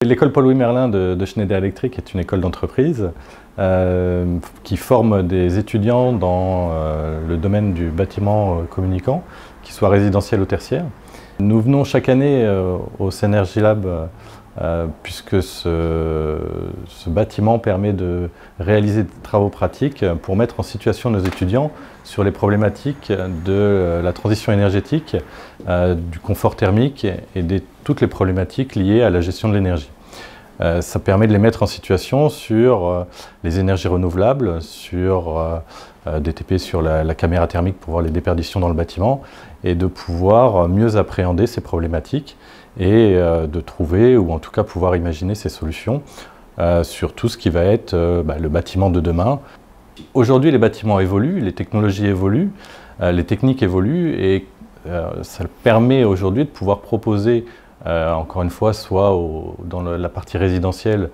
L'école Paul-Louis Merlin de Schneider Electric est une école d'entreprise qui forme des étudiants dans le domaine du bâtiment communicant, qu'il soit résidentiel ou tertiaire. Nous venons chaque année au Synergy Lab puisque ce bâtiment permet de réaliser des travaux pratiques pour mettre en situation nos étudiants sur les problématiques de la transition énergétique, du confort thermique et de toutes les problématiques liées à la gestion de l'énergie. Ça permet de les mettre en situation sur les énergies renouvelables, sur des TP sur la caméra thermique pour voir les déperditions dans le bâtiment et de pouvoir mieux appréhender ces problématiques et de trouver ou en tout cas pouvoir imaginer ces solutions sur tout ce qui va être le bâtiment de demain. Aujourd'hui, les bâtiments évoluent, les technologies évoluent, les techniques évoluent et ça permet aujourd'hui de pouvoir proposer encore une fois, soit dans la partie résidentielle,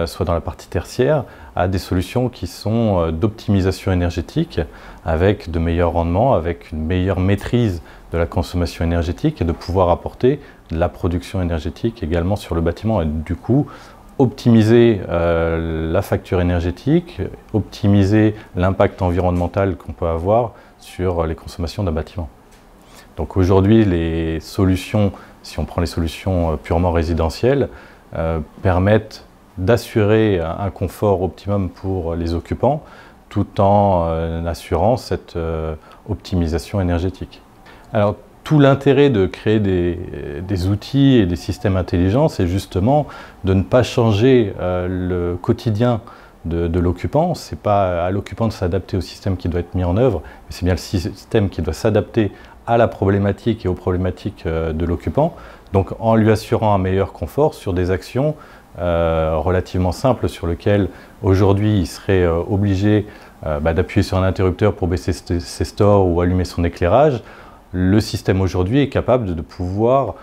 soit dans la partie tertiaire, à des solutions qui sont d'optimisation énergétique, avec de meilleurs rendements, avec une meilleure maîtrise de la consommation énergétique et de pouvoir apporter de la production énergétique également sur le bâtiment et du coup optimiser la facture énergétique, optimiser l'impact environnemental qu'on peut avoir sur les consommations d'un bâtiment. Donc aujourd'hui, les solutions, si on prend les solutions purement résidentielles, permettent d'assurer un confort optimum pour les occupants tout en assurant cette optimisation énergétique. Alors, tout l'intérêt de créer des outils et des systèmes intelligents, c'est justement de ne pas changer le quotidien de l'occupant. Ce n'est pas à l'occupant de s'adapter au système qui doit être mis en œuvre, mais c'est bien le système qui doit s'adapter à la problématique et aux problématiques de l'occupant, donc en lui assurant un meilleur confort sur des actions relativement simples sur lesquelles aujourd'hui il serait obligé d'appuyer sur un interrupteur pour baisser ses stores ou allumer son éclairage. Le système aujourd'hui est capable de pouvoir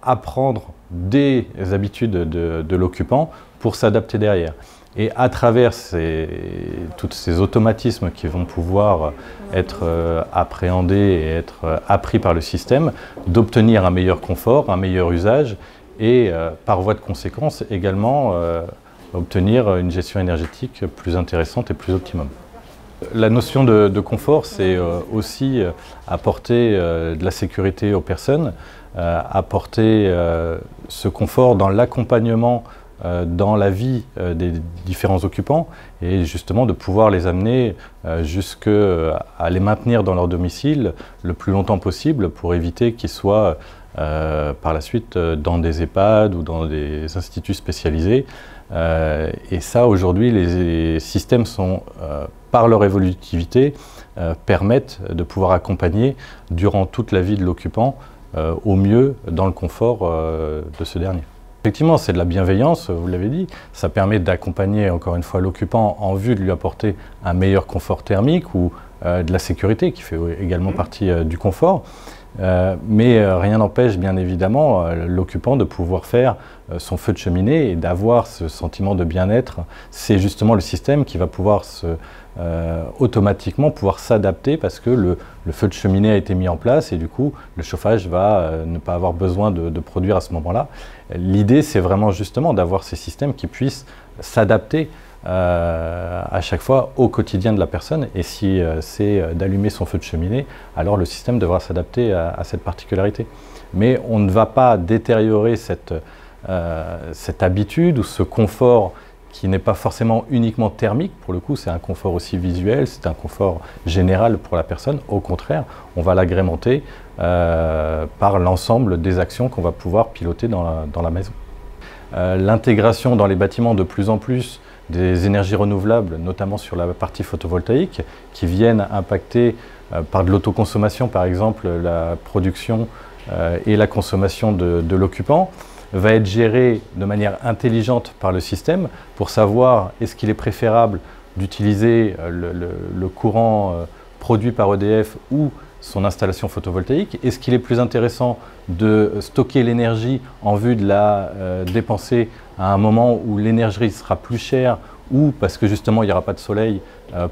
apprendre des habitudes de l'occupant pour s'adapter derrière. Et à travers tous ces automatismes qui vont pouvoir être appréhendés et être appris par le système, d'obtenir un meilleur confort, un meilleur usage et par voie de conséquence également obtenir une gestion énergétique plus intéressante et plus optimum. La notion de confort, c'est aussi apporter de la sécurité aux personnes, apporter ce confort dans l'accompagnement dans la vie des différents occupants et justement de pouvoir les amener jusqu'à les maintenir dans leur domicile le plus longtemps possible pour éviter qu'ils soient par la suite dans des EHPAD ou dans des instituts spécialisés. Et ça, aujourd'hui, les systèmes sont, par leur évolutivité, permettent de pouvoir accompagner durant toute la vie de l'occupant au mieux dans le confort de ce dernier. Effectivement, c'est de la bienveillance, vous l'avez dit. Ça permet d'accompagner encore une fois l'occupant en vue de lui apporter un meilleur confort thermique ou de la sécurité qui fait également partie du confort. Mais rien n'empêche bien évidemment l'occupant de pouvoir faire son feu de cheminée et d'avoir ce sentiment de bien-être. C'est justement le système qui va pouvoir automatiquement pouvoir s'adapter parce que le feu de cheminée a été mis en place et du coup le chauffage va ne pas avoir besoin de produire à ce moment-là. L'idée c'est vraiment justement d'avoir ces systèmes qui puissent s'adapter à chaque fois au quotidien de la personne et si c'est d'allumer son feu de cheminée, alors le système devra s'adapter à cette particularité. Mais on ne va pas détériorer cette habitude ou ce confort qui n'est pas forcément uniquement thermique, pour le coup c'est un confort aussi visuel, c'est un confort général pour la personne. Au contraire, on va l'agrémenter par l'ensemble des actions qu'on va pouvoir piloter dans la maison. L'intégration dans les bâtiments de plus en plus des énergies renouvelables, notamment sur la partie photovoltaïque, qui viennent impacter par de l'autoconsommation, par exemple la production et la consommation de l'occupant, va être gérée de manière intelligente par le système pour savoir est-ce qu'il est préférable d'utiliser le courant produit par EDF ou son installation photovoltaïque. Est-ce qu'il est plus intéressant de stocker l'énergie en vue de la dépenser à un moment où l'énergie sera plus chère ou parce que justement il n'y aura pas de soleil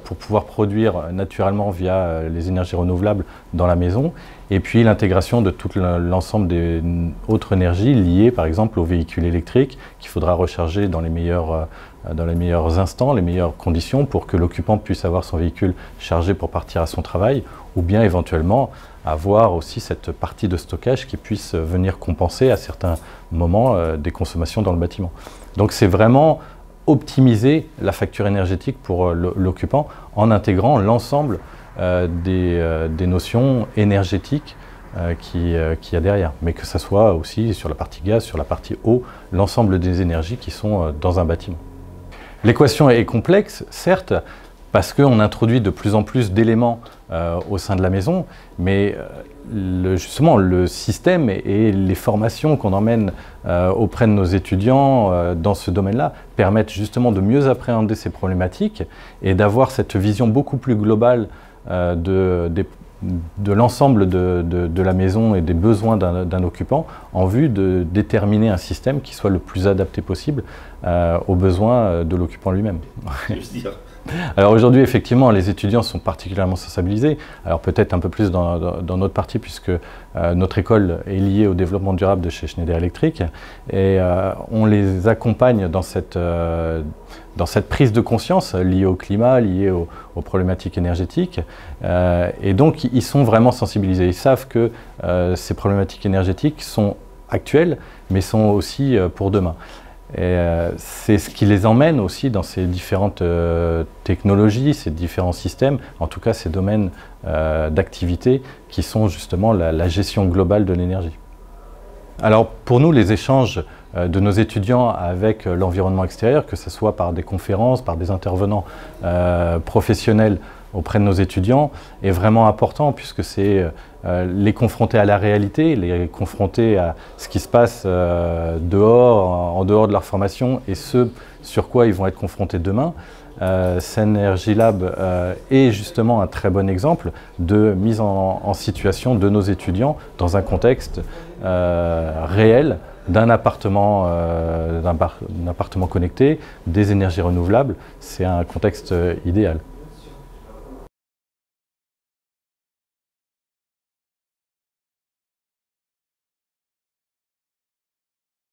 pour pouvoir produire naturellement via les énergies renouvelables dans la maison. Et puis l'intégration de tout l'ensemble des autres énergies liées par exemple aux véhicules électriques qu'il faudra recharger dans les meilleurs instants, les meilleures conditions pour que l'occupant puisse avoir son véhicule chargé pour partir à son travail, ou bien éventuellement avoir aussi cette partie de stockage qui puisse venir compenser à certains moments des consommations dans le bâtiment. Donc c'est vraiment optimiser la facture énergétique pour l'occupant en intégrant l'ensemble des notions énergétiques qu'il y a derrière, mais que ce soit aussi sur la partie gaz, sur la partie eau, l'ensemble des énergies qui sont dans un bâtiment. L'équation est complexe, certes, parce qu'on introduit de plus en plus d'éléments au sein de la maison, mais justement le système et les formations qu'on emmène auprès de nos étudiants dans ce domaine-là permettent justement de mieux appréhender ces problématiques et d'avoir cette vision beaucoup plus globale de l'ensemble de la maison et des besoins d'un occupant en vue de déterminer un système qui soit le plus adapté possible aux besoins de l'occupant lui-même. Alors aujourd'hui, effectivement, les étudiants sont particulièrement sensibilisés, alors peut-être un peu plus dans notre partie puisque notre école est liée au développement durable de chez Schneider Electric et on les accompagne dans cette prise de conscience liée au climat, liée aux problématiques énergétiques et donc ils sont vraiment sensibilisés. Ils savent que ces problématiques énergétiques sont actuelles mais sont aussi pour demain. Et c'est ce qui les emmène aussi dans ces différentes technologies, ces différents systèmes, en tout cas ces domaines d'activité qui sont justement la gestion globale de l'énergie. Alors pour nous, les échanges de nos étudiants avec l'environnement extérieur, que ce soit par des conférences, par des intervenants professionnels auprès de nos étudiants, est vraiment important puisque c'est les confronter à la réalité, les confronter à ce qui se passe dehors, en dehors de leur formation et ce sur quoi ils vont être confrontés demain. Synergy Lab est justement un très bon exemple de mise en situation de nos étudiants dans un contexte réel d'un appartement connecté, des énergies renouvelables. C'est un contexte idéal.